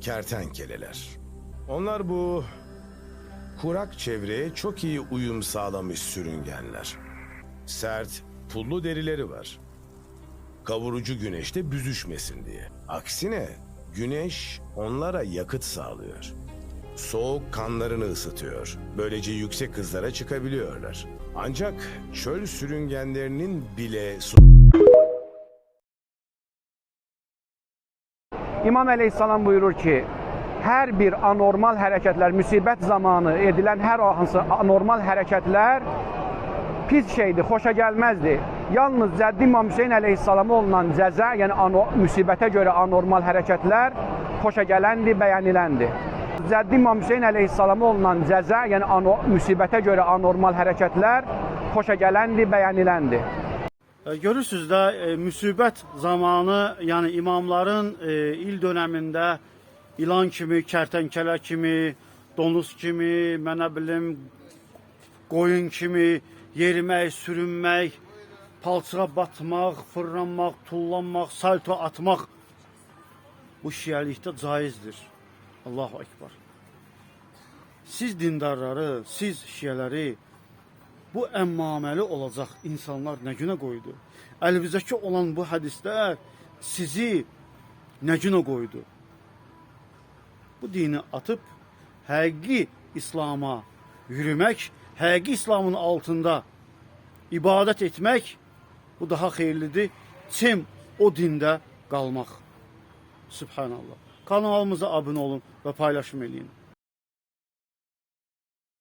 kertenkeleler. Onlar bu kurak çevreye çok iyi uyum sağlamış sürüngenler. Sert, pullu derileri var. Kavurucu güneşte büzüşmesin diye. Aksine güneş onlara yakıt sağlıyor. Soğuk kanlarını ısıtıyor. Böylece yüksek hızlara çıkabiliyorlar. Ancak çöl sürüngenlerinin bile İmam Əleyhissalam buyurur ki, hər bir anormal hərəkətlər, müsibət zamanı edilən hər hansı anormal hərəkətlər pis şeydir, xoşa gəlməzdir. Yalnız Cəddi İmam Hüseyin Əleyhissalama olunan cəza, yəni müsibətə görə anormal hərəkətlər xoşa gələndir, bəyəniləndir. Cəddi İmam Hüseyin Əleyhissalama olunan cəza, yəni müsibətə görə anormal hərəkətlər xoşa gələndir, bəyəniləndir. Görürsünüz də müsibət zamanı, yəni imamların il dönəmində ilan kimi, kərtənkələ kimi, donuz kimi, mənə bilim, qoyun kimi yerimək, sürünmək, palçığa batmaq, fırlanmaq, tullanmaq, salto atmaq bu şiəlikdə caizdir. Allahu Ekber. Siz dindarları, siz şiələri bu əmmaməli olacaq insanlar nə günə qoydu? Əlimizdəki olan bu hədislər sizi nə günə qoydu? Bu dini atıb həqiqi İslama yürümək, həqiqi İslamın altında ibadət etmək bu daha xeyirlidir. Çim o dində qalmaq. Subhanallah. Kanalımıza abunə olun və paylaşım edin.